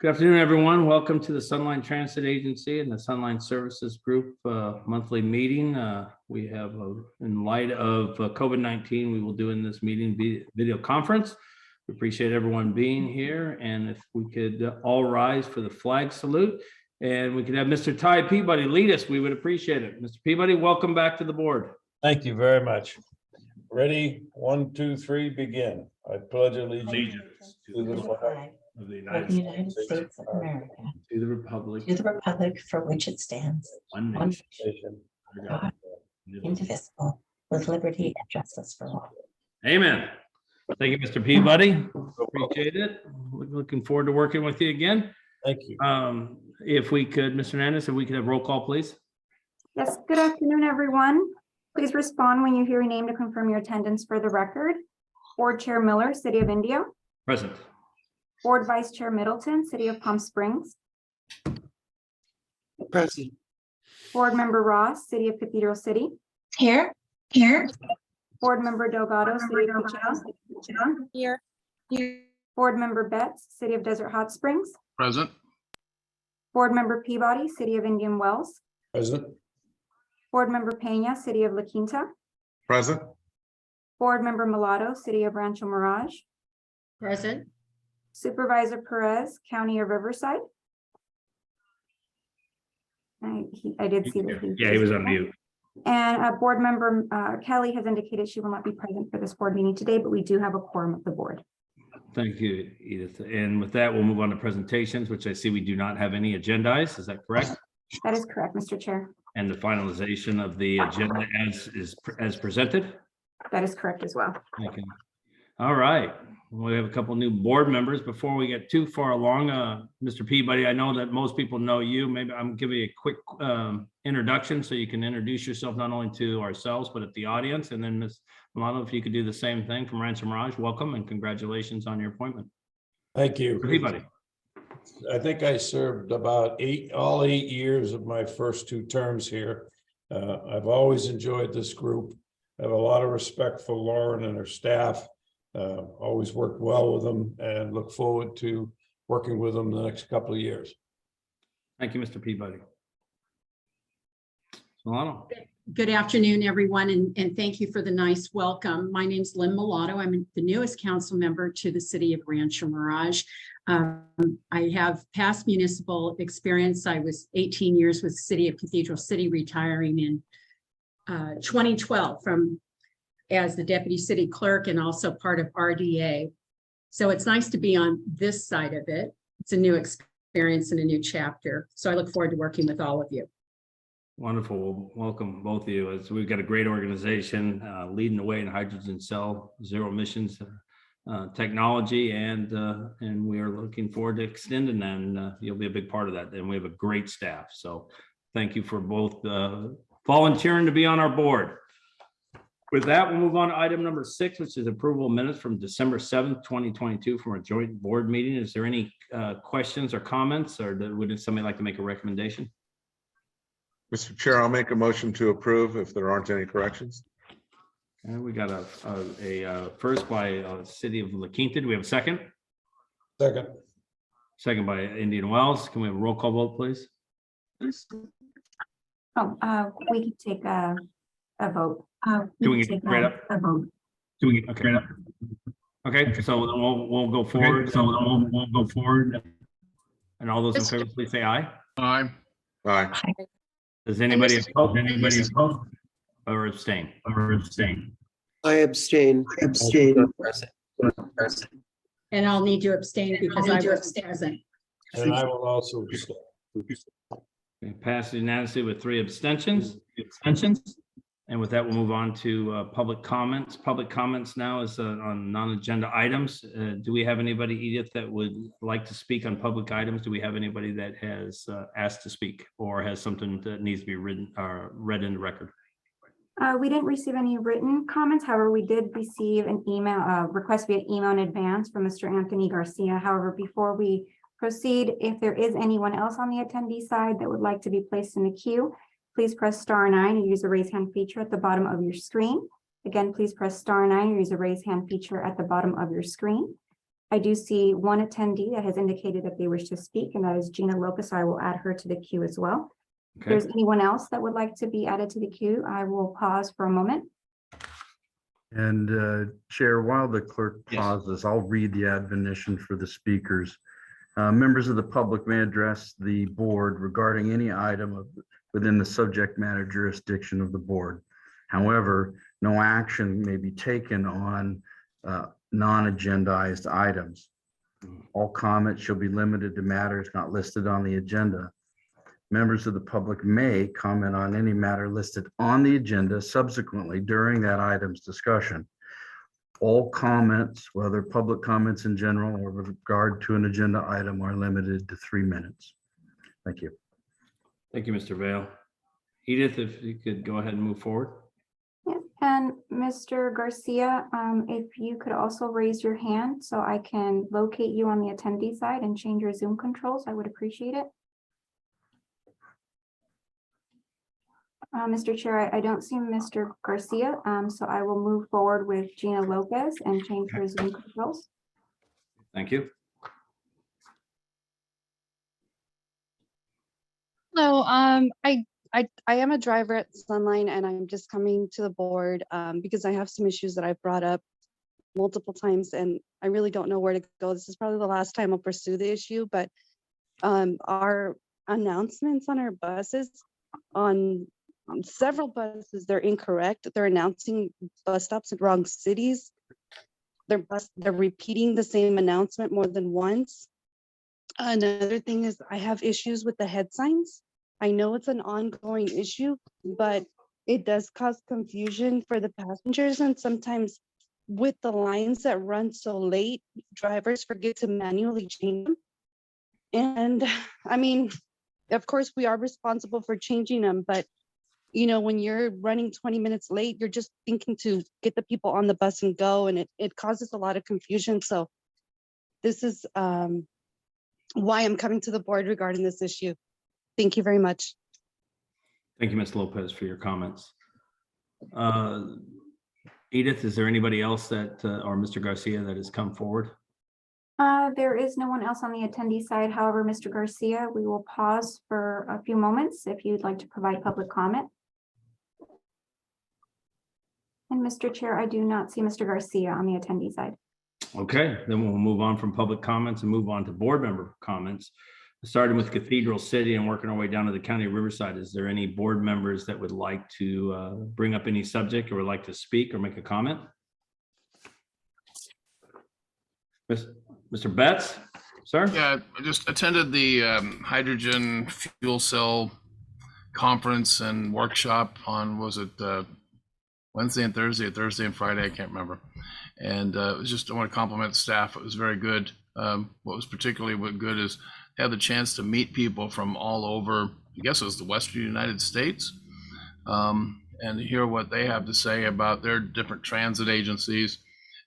Good afternoon, everyone. Welcome to the Sunline Transit Agency and the Sunline Services Group monthly meeting. We have, in light of COVID-19, we will do in this meeting video conference. We appreciate everyone being here, and if we could all rise for the flag salute, and we could have Mr. Ty Peabody lead us, we would appreciate it. Mr. Peabody, welcome back to the board. Thank you very much. Ready? 1, 2, 3, begin. I pledge allegiance to the flag Of the of the United States of America, to the republic, to the republic for which it stands, one one nation, nation. God, indivisible, with liberty and justice for all. Amen. Thank you, Mr. Peabody. Appreciate it. Looking forward to working with you again. Thank you. If we could, Mr. Hernandez, if we could have roll call, please. Yes, good afternoon, everyone. Please respond when you hear your name to confirm your attendance for the record. Board Chair Miller, City of Indio. Present. Board Vice Chair Middleton, City of Palm Springs. Present. Board Member Ross, City of Cathedral City. Here. Board Member Delgado, City of Cuchilla. Here. Board Member Betts, City of Desert Hot Springs. Present. Board Member Peabody, City of Indian Wells. President. Board Member Pena, City of La Quinta. Present. Board Member Mulatto, City of Rancho Mirage. Present. Supervisor Perez, County of Riverside. I did see that. Yeah, he was on mute. And Board Member Kelly has indicated she will not be present for this board meeting today, but we do have a quorum of the board. Thank you, Edith. And with that, we'll move on to presentations, which I see we do not have any agendized. Is that correct? That is correct, Mr. Chair. And the finalization of the agenda as presented? That is correct as well. Thank you. All right. We have a couple new board members. Before we get too far along, Mr. Peabody, I know that most people know you. Maybe I'm giving you a quick introduction so you can introduce yourself not only to ourselves, but at the audience. And then Ms. Milano, if you could do the same thing from Rancho Mirage, welcome and congratulations on your appointment. Thank you. Mr. Peabody. I think I served about all 8 years of my first 2 terms here. I've always enjoyed this group. I have a lot of respect for Lauren and her staff. Always worked well with them and look forward to working with them the next couple of years. Thank you, Mr. Peabody. Milano. Good afternoon, everyone, and thank you for the nice welcome. My name's Lynn Mulatto. I'm the newest council member to the city of Rancho Mirage. I have past municipal experience. I was 18 years with the city of Cathedral City, retiring in 2012 as the deputy city clerk and also part of RDA. So it's nice to be on this side of it. It's a new experience and a new chapter. So I look forward to working with all of you. Wonderful. Welcome both of you. As we've got a great organization leading the way in hydrogen cell zero emissions technology, and we are looking forward to extending that. And you'll be a big part of that. And we have a great staff. So thank you for both volunteering to be on our board. With that, we'll move on to item number 6, which is approval of minutes from December 7th, 2022 from a joint board meeting. Is there any questions or comments, or would somebody like to make a recommendation? Mr. Chair, I'll make a motion to approve if there aren't any corrections. And we got a first by City of La Quinta. Do we have a second? Second. Second by Indian Wells. Can we have a roll call vote, please? Oh, we can take a vote. Do we get straight up? A vote. Do we get straight up? Okay, so we'll go forward. We'll go forward. And all those in favor, please say aye. Aye. Aye. Does anybody oppose? Or abstain? I abstain. And I'll need to abstain because I was present. And I will also abstain. Okay, passed unanimously with 3 abstentions. And with that, we'll move on to public comments. Public comments now is on non-agenda items. Do we have anybody, Edith, that would like to speak on public items? Do we have anybody that has asked to speak or has something that needs to be written or read in the record? We didn't receive any written comments. However, we did receive an email request via email in advance from Mr. Anthony Garcia. However, before we proceed, if there is anyone else on the attendee side that would like to be placed in the queue, please press *9 and use the raise hand feature at the bottom of your screen. Again, please press *9 or use the raise hand feature at the bottom of your screen. I do see one attendee that has indicated that they wish to speak, and that is Gina Lopez. So I will add her to the queue as well. If Okay, there's anyone else that would like to be added to the queue, I will pause for a moment. And Chair, while the clerk Yes. pauses, I'll read the admonition for the speakers. Members of the public may address the board regarding any within the subject matter jurisdiction of the board. However, no action may be taken on non-agendized items. All comments shall be limited to matters not listed on the agenda. Members of the public may comment on any matter listed on the agenda subsequently during that item's discussion. All comments, whether public comments in general or with regard to an agenda item, are limited to 3 minutes. Thank you. thank you, Mr. Vale. Edith, if you could go ahead and move forward. Yeah, and Mr. Garcia, if you could also raise your hand so I can locate you on the attendee side and change your Zoom controls, I would appreciate it. Mr. Chair, I don't see Mr. Garcia, so I will move forward with Gina Lopez and change her Zoom controls. Thank you. Hello, I am a driver at Sunline, and I'm just coming to the board because I have some issues that I've brought up multiple times, and I really don't know where to go. This is probably the last time I'll pursue the issue, but our announcements on our buses, on several buses, they're incorrect. They're announcing bus stops in wrong cities. They're repeating the same announcement more than once. Another thing is I have issues with the head signs. I know it's an ongoing issue, but it does cause confusion for the passengers. And sometimes with the lines that run so late, drivers forget to manually change them. And I mean, of course, we are responsible for changing them, but you know, when you're running 20 minutes late, you're just thinking to get the people on the bus and go, and it causes a lot of confusion. So this is why I'm coming to the board regarding this issue. Thank you very much. Thank you, Ms. Lopez, for your comments. Edith, is there anybody else that, or Mr. Garcia, that has come forward? There is no one else on the attendee side. However, Mr. Garcia, we will pause for a few moments if you'd like to provide public comment. And Mr. Chair, I do not see Mr. Garcia on the attendee side. Okay, then we'll move on from public comments and move on to board member comments. Starting with Cathedral City and working our way down to the County of Riverside. Is there any board members that would like to bring up any subject or would like to speak or make a comment? Mr. Betts, sir? Yeah, I just attended the hydrogen fuel cell conference and workshop on, was it Wednesday and Thursday, or Thursday and Friday? I can't remember. And it was just, I want to compliment the staff. It was very good. What was particularly good is I had the chance to meet people from all over, I guess it was the Western United States, and hear what they have to say about their different transit agencies,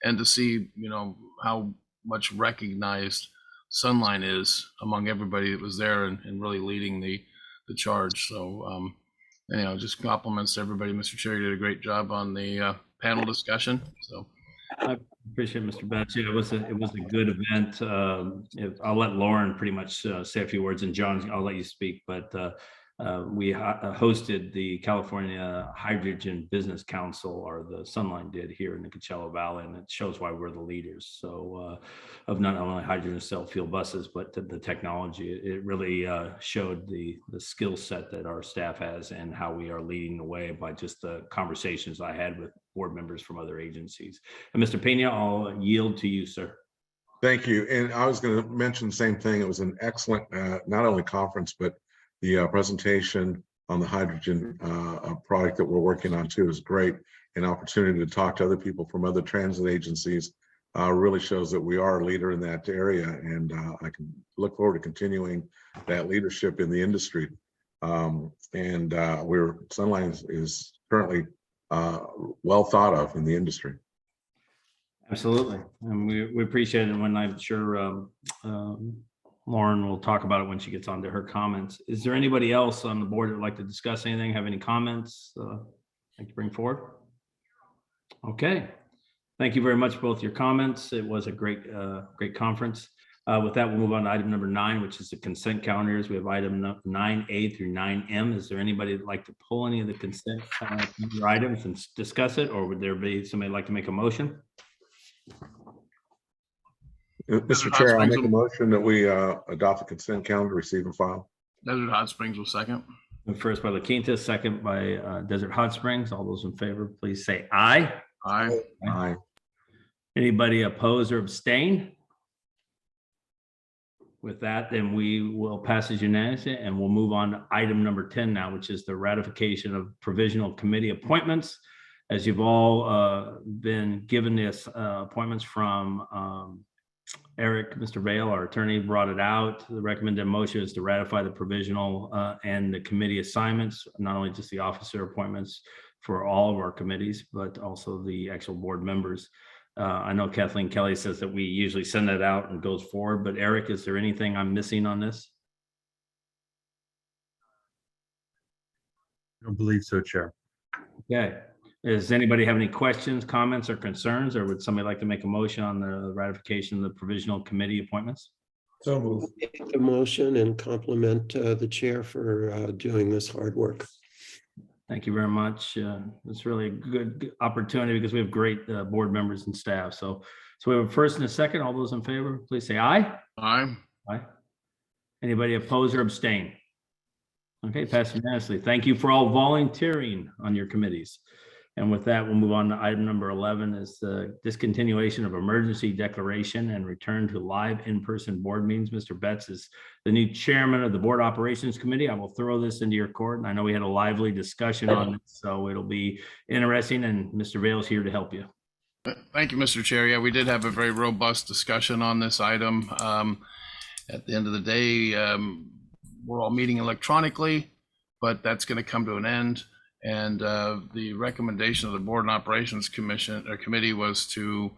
and to see, you know, how much recognized Sunline is among everybody that was there and really leading the charge. So, you know, just compliments to everybody. Mr. Chair, you did a great job on the panel discussion. So I appreciate Mr. Betts. Yeah, it was a good event. I'll let Lauren pretty much say a few words, and John, I'll let you speak. But we hosted the California Hydrogen Business Council, or the Sunline did, here in the Coachella Valley, and it shows why we're the leaders. So of not only hydrogen cell fuel buses, but the technology. It really showed the skill set that our staff has and how we are leading the way by just the conversations I had with board members from other agencies. And Mr. Pena, I'll yield to you, sir. Thank you. And I was going to mention the same thing. It was an excellent, not only conference, but the presentation on the hydrogen product that we're working on too is great. An opportunity to talk to other people from other transit agencies really shows that we are a leader in that area, and I can look forward to continuing that leadership in the industry. Sunline is currently well thought of in the industry. Absolutely, and we appreciate it. When I'm sure Lauren will talk about it when she gets on to her comments. Is there anybody else on the board that would like to discuss anything, have any comments like to bring forward? Okay, Thank you very much for both your comments. It was a great conference. With that, we'll move on to item number 9, which is the consent calendars. We have item 9A through 9M. Is there anybody that'd like to pull any of the consent calendar items and discuss it, or would there be somebody like to make a motion? Mr. Chair, I make a motion that we adopt the consent calendar, receive and file. Desert Hot Springs will second. First by La Quinta, second by Desert Hot Springs. All those in favor, please say aye. Aye. Aye. Anybody oppose or abstain? With that, then we will pass as unanimous, and we'll move on to item number 10 now, which is the ratification of provisional committee appointments. As you've all been given this appointments from Eric, Mr. Vale, our attorney, brought it out. The recommended motion is to ratify the provisional and the committee assignments, not only just the officer appointments for all of our committees, but also the actual board members. I know Kathleen Kelly says that we usually send that out and goes forward, but Eric, is there anything I'm missing on this? I don't believe so, Chair. Okay. Does anybody have any questions, comments, or concerns, or would somebody like to make a motion on the ratification of the provisional committee appointments? So move. Make the motion and compliment the chair for doing this hard work. Thank you very much. It's really a good opportunity because we have great board members and staff. So we have a first and a second. All those in favor, please say aye. Aye. Aye. Anybody oppose or abstain? Okay, pass unanimously. Thank you for all volunteering on your committees. And with that, we'll move on to item number 11 is the discontinuation of emergency declaration and return to live in-person board meetings. Mr. Betts is the new chairman of the Board Operations Committee. I will throw this into your court, and I know we had a lively discussion on it, so it'll be interesting, and Mr. Vale's here to help you. Thank you, Mr. Chair. Yeah, we did have a very robust discussion on this item. At the end of the day, we're all meeting electronically, but that's going to come to an end. And the recommendation of the Board and Operations Committee was to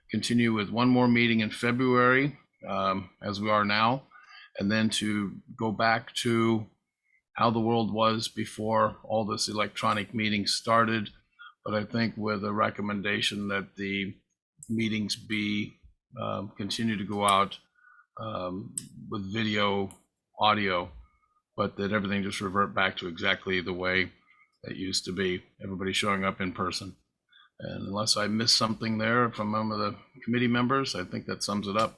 continue with one more meeting in February, as we are now, and then to go back to how the world was before all this electronic meeting started. But I think with a recommendation that the meetings be continue to go out with video, audio, but that everything just revert back to exactly the way it used to be, everybody showing up in person. And unless I missed something there from one of the committee members, I think that sums it up.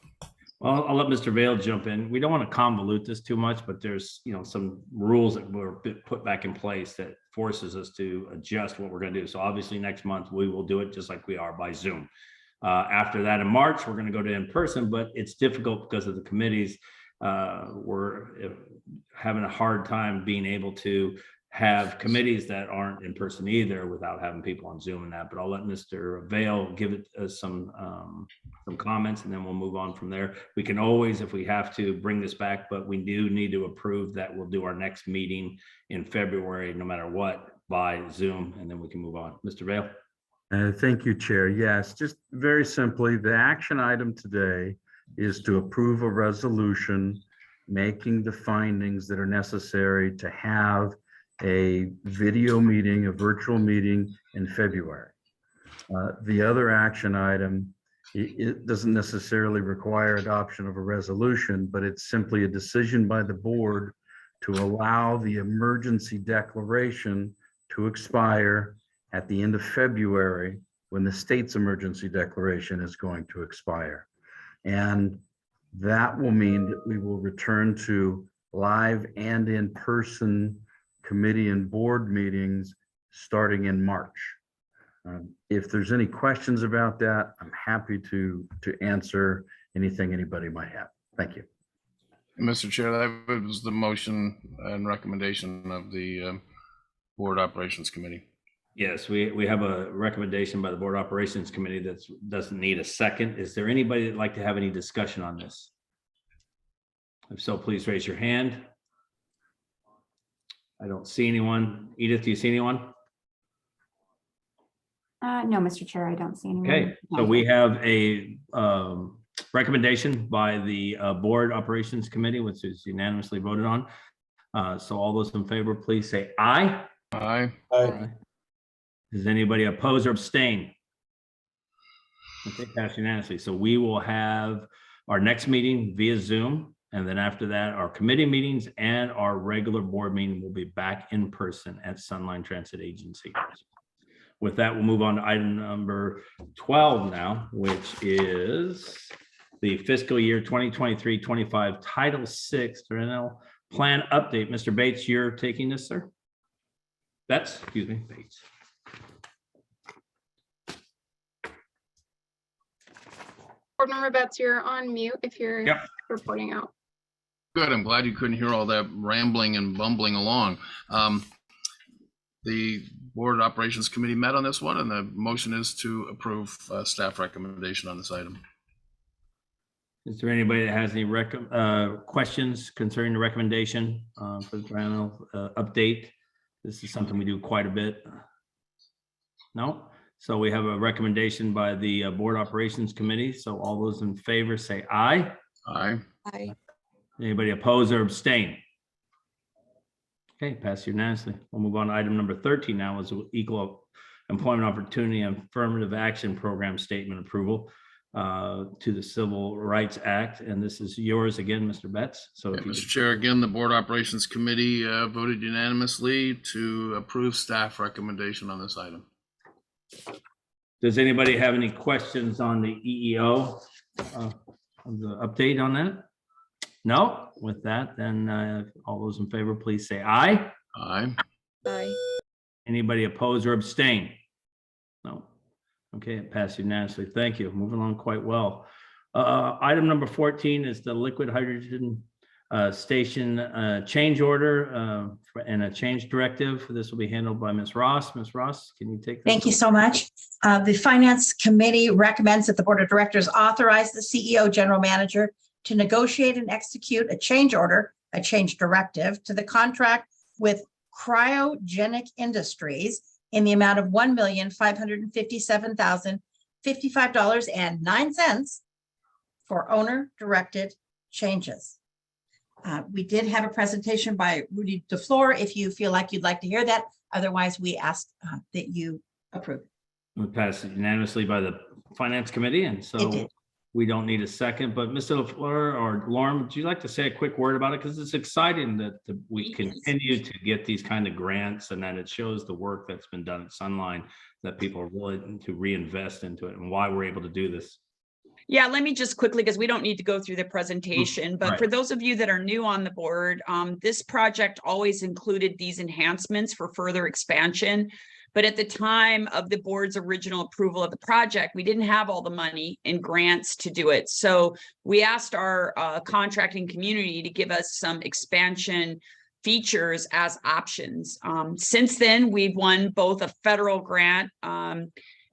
Well, I'll let Mr. Vale jump in. We don't want to convolute this too much, but there's, some rules that were put back in place that forces us to adjust what we're going to do. So obviously next month we will do it just like we are by Zoom. After that in March, we're going to go to in person, but it's difficult because of the committees. We're having a hard time being able to have committees that aren't in person either without having people on Zoom and that, but I'll let Mr. Vale give it some comments and then we'll move on from there. We can always, if we have to, bring this back, but we do need to approve that we'll do our next meeting in February, no matter what, by Zoom, and then we can move on. Mr. Vale. Thank you, Chair. Yes, just very simply, the action item today is to approve a resolution making the findings that are necessary to have a video meeting, a virtual meeting in February. The other action item, it doesn't necessarily require adoption of a resolution, but it's simply a decision by the board to allow the emergency declaration to expire at the end of February when the state's emergency declaration is going to expire. And that will mean that we will return to live and in-person committee and board meetings starting in March. If there's any questions about that, I'm happy to answer anything anybody might have. Thank you. Mr. Chair, that was the motion and recommendation of the Board Operations Committee. Yes, we have a recommendation by the Board Operations Committee that doesn't need a second. Is there anybody that'd like to have any discussion on this? If so, please raise your hand. I don't see anyone. Edith, do you see anyone? No, Mr. Chair, I don't see anyone. Okay, so we have a recommendation by the Board Operations Committee, which is unanimously voted on. So all those in favor, please say aye. Aye. Aye. Does anybody oppose or abstain? Okay, passed unanimously. So we will have our next meeting via Zoom. And then after that, our committee meetings and our regular board meeting will be back in person at Sunline Transit Agency. With that, we'll move on to item number 12 now, which is the fiscal year 2023-25 Title VI Rental Plan Update. Mr. Bates, you're taking this, sir? Excuse me, Bates. Board Member Betts, you're on mute if you're Yep. reporting out. Good. I'm glad you couldn't hear all that rambling and bumbling along. The Board Operations Committee met on this one, and the motion is to approve staff recommendation on this item. Is there anybody that has any questions concerning the recommendation for the rental update? This is something we do quite a bit. No? So we have a recommendation by the Board Operations Committee. So all those in favor say aye. Aye. Aye. Anybody oppose or abstain? Okay, pass unanimously. We'll move on to item number 13 now, is Equal Employment Opportunity and Affirmative Action Program Statement Approval to the Civil Rights Act. And this is yours again, Mr. Betts. So if you Mr. Chair, again, the Board Operations Committee voted unanimously to approve staff recommendation on this item. Does anybody have any questions on the EEO, of the update on that? No? With that, then all those in favor, please say aye. Aye. Aye. Anybody oppose or abstain? No. Okay, it passed unanimously. Thank you. Moving along quite well. Item number 14 is the liquid hydrogen station change order and a change directive. This will be handled by Ms. Ross. Ms. Ross, can you take this? Thank you so much. The Finance Committee recommends that the Board of Directors authorize the CEO General Manager to negotiate and execute a change order, a change directive to the contract with Cryogenic Industries in the amount of $1,557,055.09 for owner-directed changes. We did have a presentation by Rudy DeFleur, if you feel like you'd like to hear that. Otherwise, we ask that you approve. We passed unanimously by the Finance Committee, and It so did. we don't need a second. But Mr. LaFleur or Lauren, would you like to say a quick word about it? Because it's exciting that we Yes. continue to get these kind of grants, and that it shows the work that's been done at Sunline, that people are willing to reinvest into it, and why we're able to do this. Yeah, let me just quickly, because we don't need to go through the presentation, but right. for those of you that are new on the board, this project always included these enhancements for further expansion. But at the time of the board's original approval of the project, we didn't have all the money in grants to do it. So we asked our contracting community to give us some expansion features as options. Since then, we've won both a federal grant,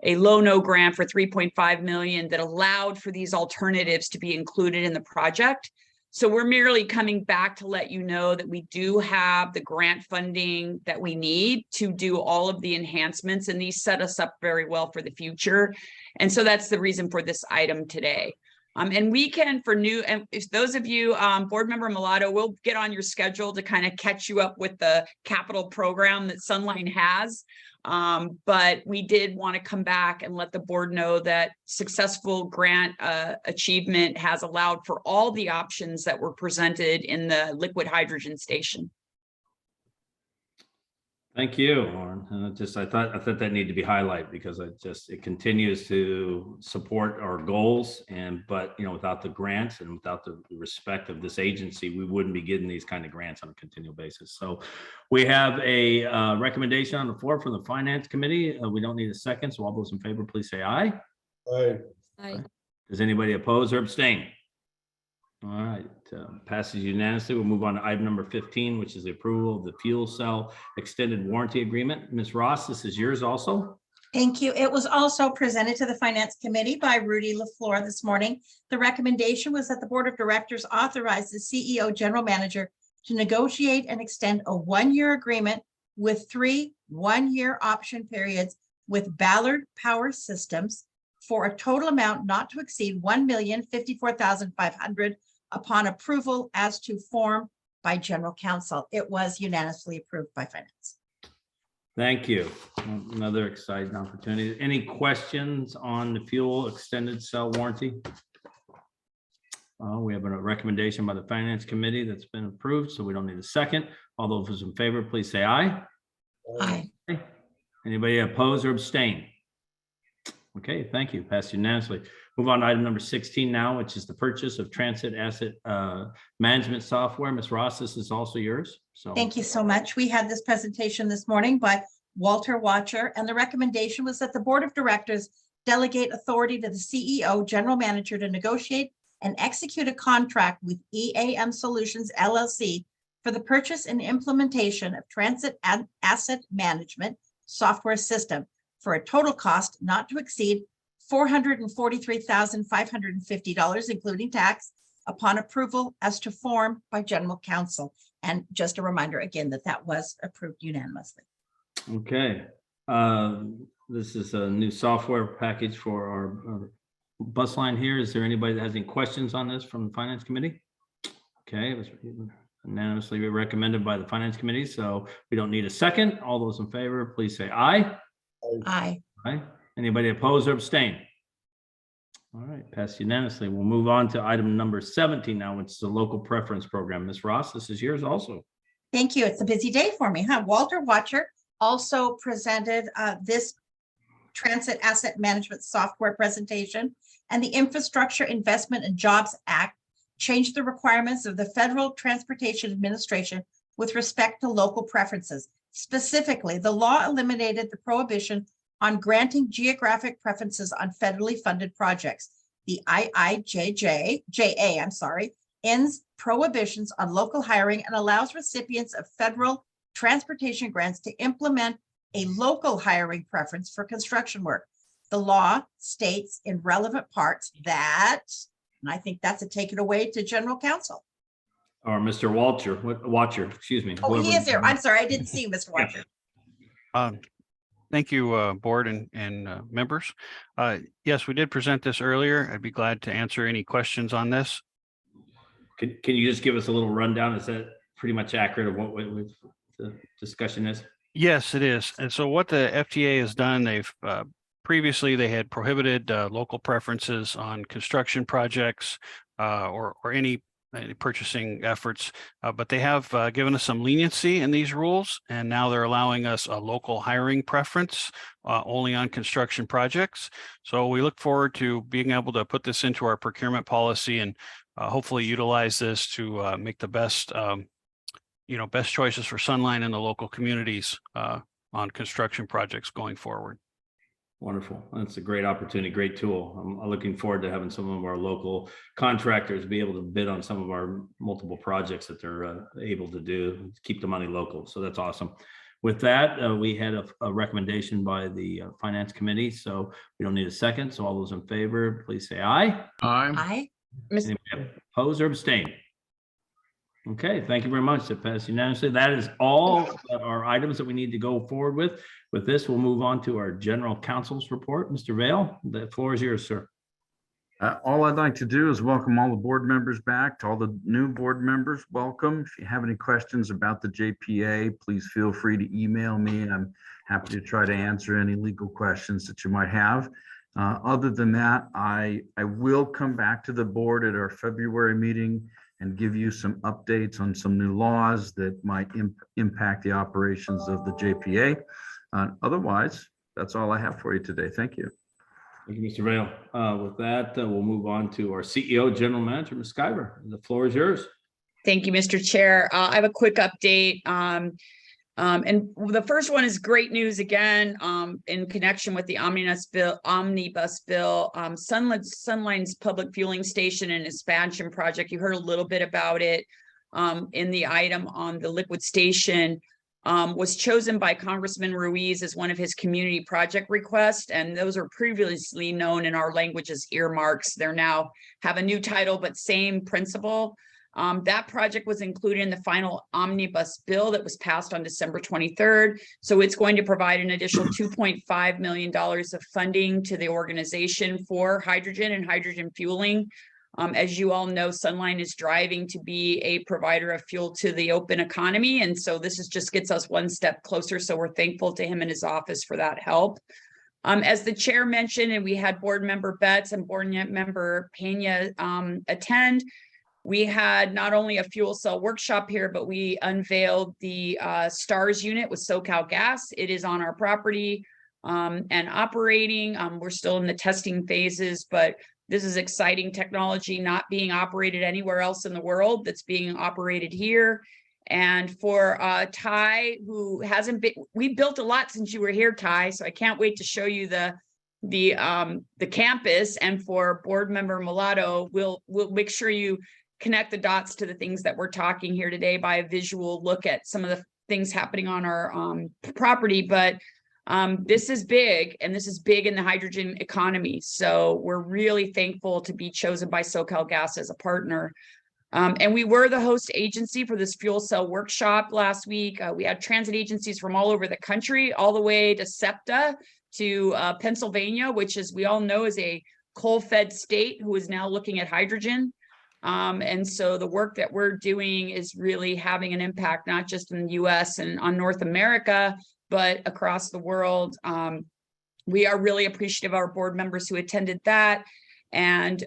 a low-no grant for $3.5 million that allowed for these alternatives to be included in the project. So we're merely coming back to let you know that we do have the grant funding that we need to do all of the enhancements, and these set us up very well for the future. And so that's the reason for this item today. And we can, for new, and if those of you, Board Member Mulatto, we'll get on your schedule to kind of catch you up with the capital program that Sunline has. But we did want to come back and let the board know that successful grant achievement has allowed for all the options that were presented in the liquid hydrogen station. Thank you, Lauren. I thought that needed to be highlighted, because it continues to support our goals, but without the grants and without the respect of this agency, we wouldn't be getting these kind of grants on a continual basis. So we have a recommendation on the floor from the Finance Committee. We don't need a second, so all those in favor, please say aye. Aye. Aye. Does anybody oppose or abstain? All right, passes unanimously. We'll move on to item number 15, which is the approval of the fuel cell extended warranty agreement. Ms. Ross, this is yours also. Thank you. It was also presented to the Finance Committee by Rudy LaFleur this morning. The recommendation was that the Board of Directors authorize the CEO General Manager to negotiate and extend a one-year agreement with 3 one-year option periods with Ballard Power Systems for a total amount not to exceed $1,054,500 upon approval as to form by General Counsel. It was unanimously approved by Finance. Thank you. Another exciting opportunity. Any questions on the fuel extended cell warranty? We have a recommendation by the Finance Committee that's been approved, so we don't need a second. All those in favor, please say aye. Aye. Anybody oppose or abstain? Okay, thank you. Passed unanimously. Move on to item number 16 now, which is the purchase of transit asset management software. Ms. Ross, this is also yours. So Thank you so much. We had this presentation this morning by Walter Watcher, and the recommendation was that the Board of Directors delegate authority to the CEO, General Manager, to negotiate and execute a contract with EAM Solutions LLC for the purchase and implementation of transit asset management software system for a total cost not to exceed $443,550, including tax, upon approval as to form by General Counsel. And just a reminder again that that was approved unanimously. okay. This is a new software package for our bus line here. Is there anybody that has any questions on this from the Finance Committee? Okay, it was unanimously recommended by the Finance Committee, so we don't need a second. All those in favor, please say aye. Aye. Aye. Anybody oppose or abstain? All right, passed unanimously. We'll move on to item number 17 now, which is the local preference program. Ms. Ross, this is yours also. Thank you. It's a busy day for me, huh? Walter Watcher also presented this transit asset management software presentation, and the Infrastructure Investment and Jobs Act changed the requirements of the Federal Transportation Administration with respect to local preferences. Specifically, the law eliminated the prohibition on granting geographic preferences on federally funded projects. The IIJA, ends prohibitions on local hiring and allows recipients of federal transportation grants to implement a local hiring preference for construction work. The law states in relevant parts that, and I think that's a take it away to General Counsel. Or Mr. Watcher, excuse me. Oh, he whoever- is there. I'm sorry, I didn't see you, Mr. Watcher. Thank you, board and members. Yes, we did present this earlier. I'd be glad to answer any questions on this. Can you just give us a little rundown? Is that pretty much accurate of what the discussion is? Yes, it is. And so what the FTA has done, they've previously they had prohibited local preferences on construction projects or any purchasing efforts, but they have given us some leniency in these rules, and now they're allowing us a local hiring preference only on construction projects. So we look forward to being able to put this into our procurement policy and hopefully utilize this to make the best, best choices for Sunline and the local communities on construction projects going forward. Wonderful. That's a great opportunity, great tool. I'm looking forward to having some of our local contractors be able to bid on some of our multiple projects that they're able to do, keep the money local. So that's awesome. With that, we had a recommendation by the Finance Committee, so we don't need a second. So all those in favor, please say aye. Aye. Aye. Anybody oppose or abstain? Okay, thank you very much. That passed unanimously. That is all our items that we need to go forward with. With this, we'll move on to our General Counsel's report. Mr. Vale, the floor is yours, sir. All I'd like to do is welcome all the board members back. To all the new board members, welcome. If you have any questions about the JPA, please feel free to email me. I'm happy to try to answer any legal questions that you might have. Other than that, I will come back to the board at our February meeting and give you some updates on some new laws that might impact the operations of the JPA. Otherwise, that's all I have for you today. Thank you. Thank you, Mr. Vale. With that, we'll move on to our CEO, General Manager, Ms. Skyver. The floor is yours. Thank you, Mr. Chair. I have a quick update. And the first one is great news again, in connection with the omnibus bill, Sunline's public fueling station and expansion project. You heard a little bit about it in the item on the liquid station, was chosen by Congressman Ruiz as one of his community project requests. And those are previously known in our language as earmarks. They're now have a new title, but same principle. That project was included in the final omnibus bill that was passed on December 23rd. So it's going to provide an additional $2.5 million of funding to the organization for hydrogen and hydrogen fueling. As you all know, Sunline is driving to be a provider of fuel to the open economy. And so this just gets us one step closer. So we're thankful to him and his office for that help. As the chair mentioned, and we had board member Betts and board member Pena attend, we had not only a fuel cell workshop here, but we unveiled the STARS unit with SoCal Gas. It is on our property and operating. We're still in the testing phases, but this is exciting technology not being operated anywhere else in the world, that's being operated here. And for Ty, who hasn't been, we built a lot since you were here, Ty, so I can't wait to show you the campus. And for board member Mulatto, we'll make sure you connect the dots to the things that we're talking here today by a visual look at some of the things happening on our property. But this is big, and this is big in the hydrogen economy. So we're really thankful to be chosen by SoCal Gas as a partner. And we were the host agency for this fuel cell workshop last week. We had transit agencies from all over the country, all the way to SEPTA, to Pennsylvania, which, as we all know, is a coal-fed state who is now looking at hydrogen. And so the work that we're doing is really having an impact, not just in the US and on North America, but across the world. We are really appreciative of our board members who attended that. And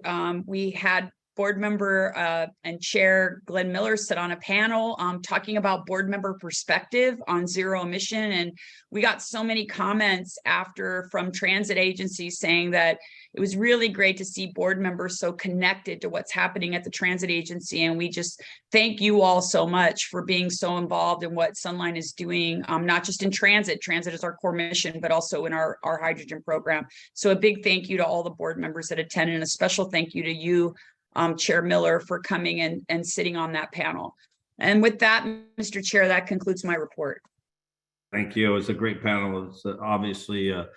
we had board member and chair Glenn Miller sit on a panel talking about board member perspective on zero emission. And we got so many comments after from transit agencies saying that it was really great to see board members so connected to what's happening at the transit agency. And we just thank you all so much for being so involved in what Sunline is doing, not just in transit. Transit is our core mission, but also in our hydrogen program. So a big thank you to all the board members that attended, and a special thank you to you, Chair Miller, for coming and sitting on that panel. And with that, Mr. Chair, that concludes my report. Thank you. It was a great panel. It's obviously a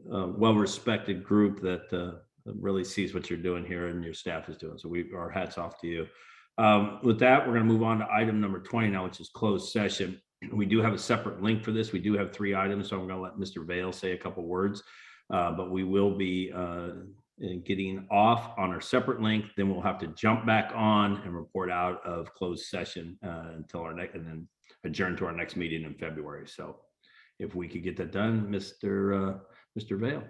well-respected group that really sees what you're doing here and your staff is doing. So our hats off to you. With that, we're going to move on to item number 20 now, which is closed session. We do have a separate link for this. We do have 3 items, so I'm going to let Mr. Vale say a couple words, but we will be getting off on our separate link. Then we'll have to jump back on and report out of closed session until our next, and then adjourn to our next meeting in February. So if we could get that done, Mr. Vale.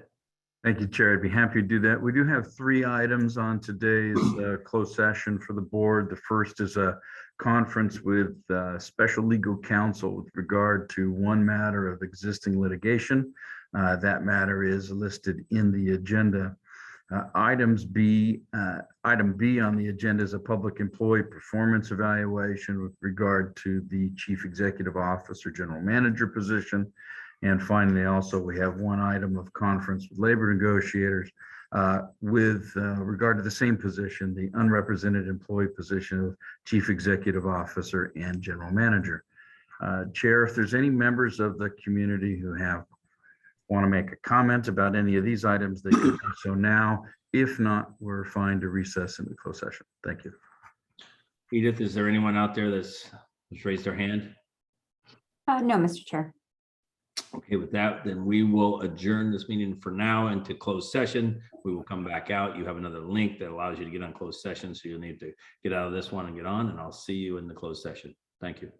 Thank you, Chair. I'd be happy to do that. We do have 3 items on today's closed session for the board. The first is a conference with special legal counsel with regard to one matter of existing litigation. That matter is listed in the agenda. Item B on the agenda is a public employee performance evaluation with regard to the chief executive officer, general manager position. And finally, also, we have one item of conference with labor negotiators with regard to the same position, the unrepresented employee position of chief executive officer and general manager. Chair, if there's any members of the community who want to make a comment about any of these items, they can do so now. If not, we're fine to recess into closed session. Thank you. Edith, is there anyone out there that's raised their hand? No, Mr. Chair. Okay, with that, then we will adjourn this meeting for now into closed session. We will come back out. You have another link that allows you to get on closed session, so you'll need to get out of this one and get on, and I'll see you in the closed session. Thank you.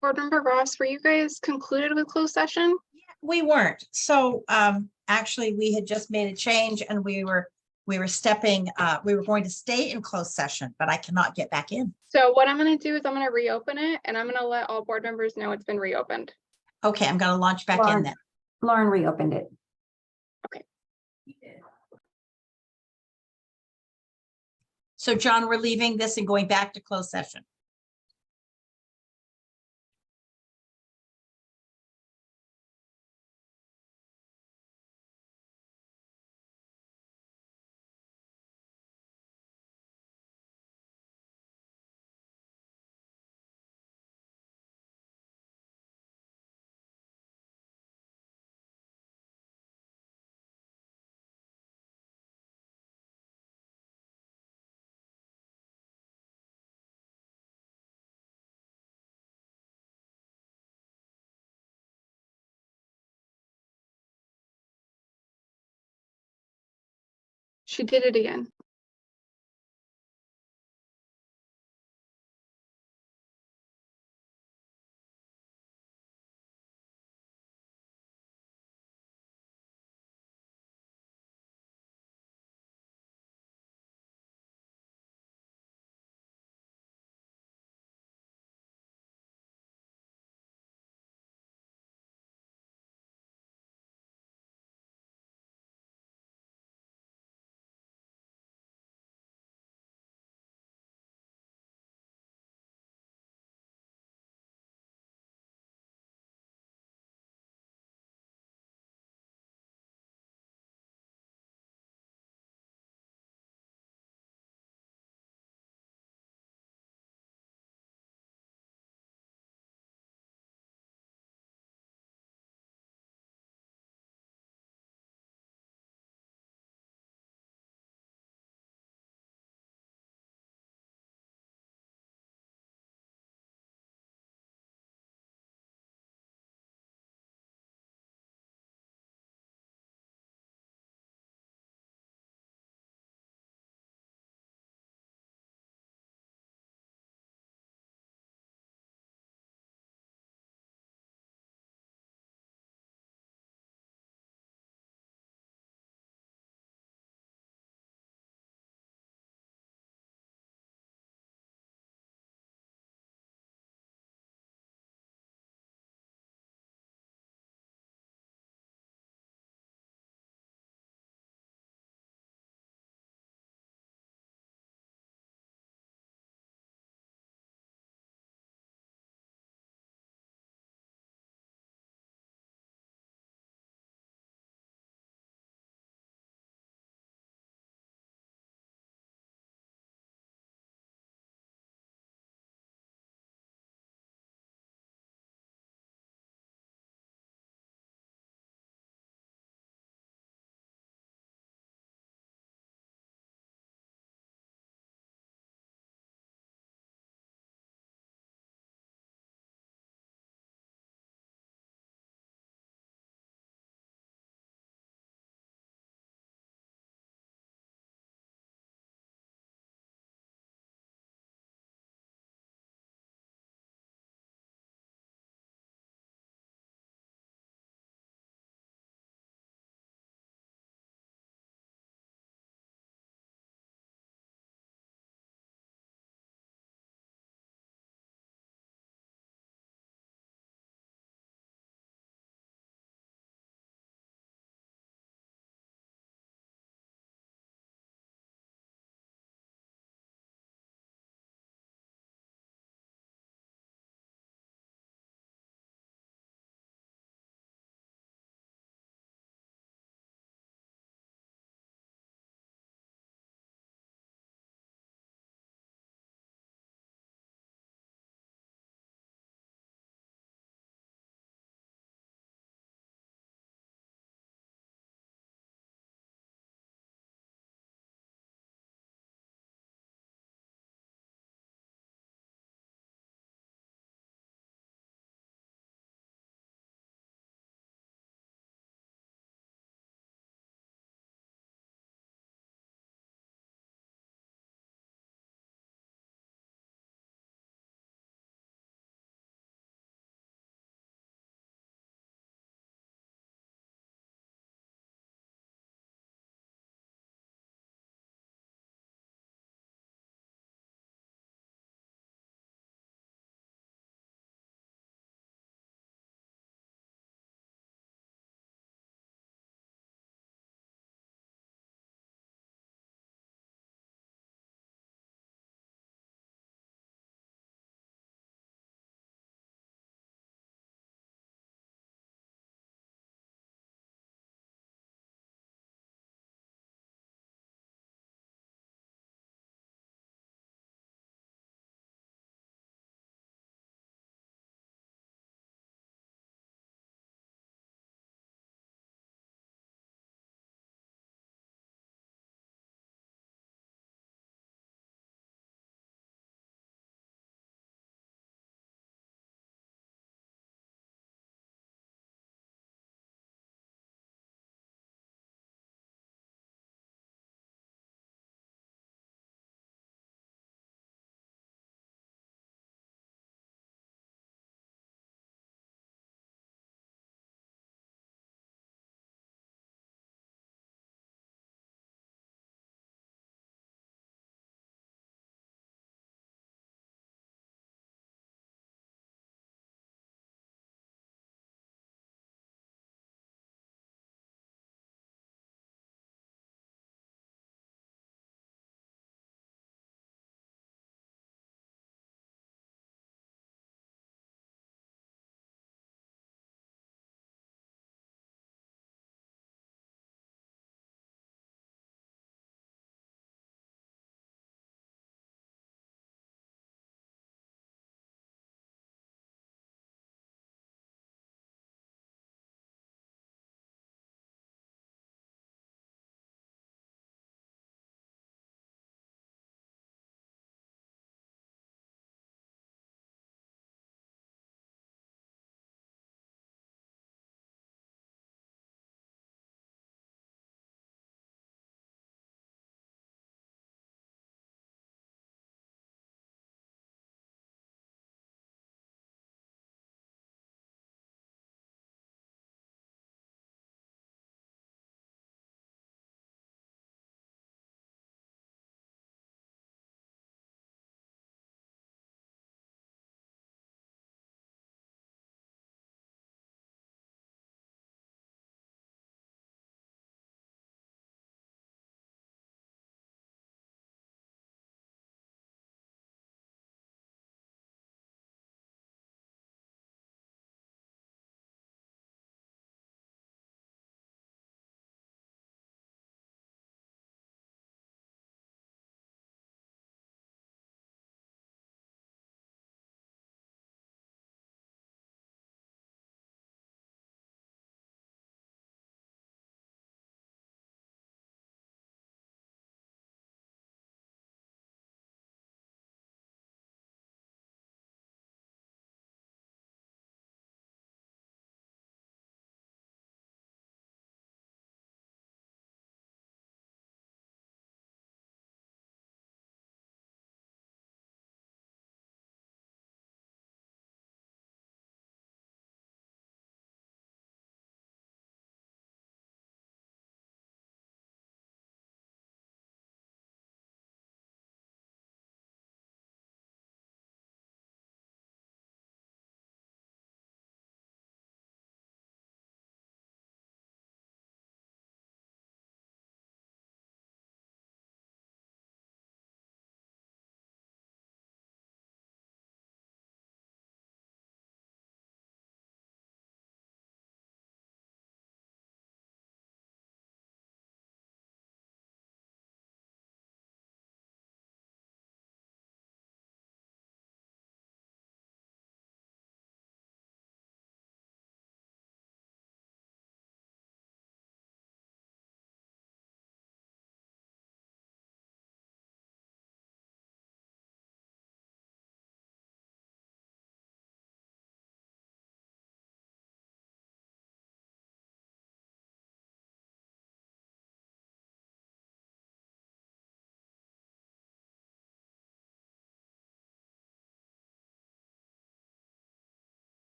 Board Member Ross, were you guys concluded with closed session? We weren't. So actually, we had just made a change and we were stepping, we were going to stay in closed session, but I cannot get back in. So what I'm going to do is I'm going to reopen it and I'm going to let all board members know it's been reopened. Okay, I'm going to launch back in Lauren. then. Lauren reopened it. So John, we're leaving this and going back to closed session. She did it again.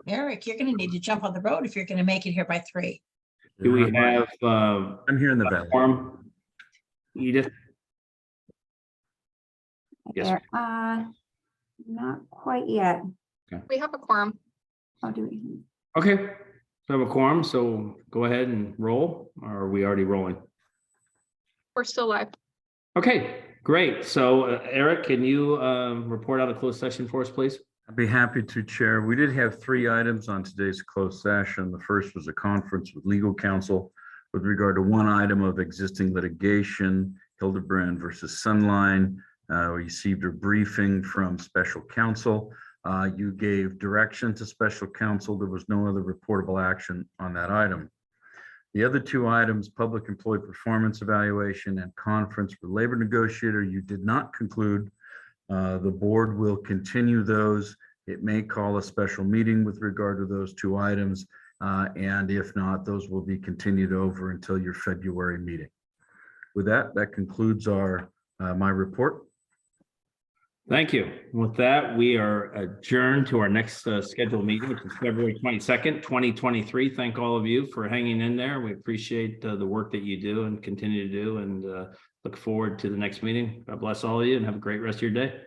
Eric, you're gonna need to jump on the road if you're gonna make it here by 3. Do we have I'm here in the valley. quorum? Edith? Yes, There, not quite yet. We have a quorum. Oh, do we? okay. So I have a quorum, so go ahead and roll, or are we already rolling? We're still live. Okay, great. So Eric, can you report out a closed session for us, please? I'd be happy to, Chair. We did have 3 items on today's closed session. The first was a conference with legal counsel with regard to 1 item of existing litigation, Hildebrand versus Sunline. We received a briefing from special counsel. You gave direction to special counsel. There was no other reportable action on that item. The other 2 items, public employee performance evaluation and conference for labor negotiator, you did not conclude. The board will continue those. It may call a special meeting with regard to those 2 items. And if not, those will be continued over until your February meeting. With that, that concludes my report. Thank you. With that, we are adjourned to our next scheduled meeting, which is February 22nd, 2023. Thank all of you for hanging in there. We appreciate the work that you do and continue to do, and look forward to the next meeting. God bless all of you and have a great rest of your day.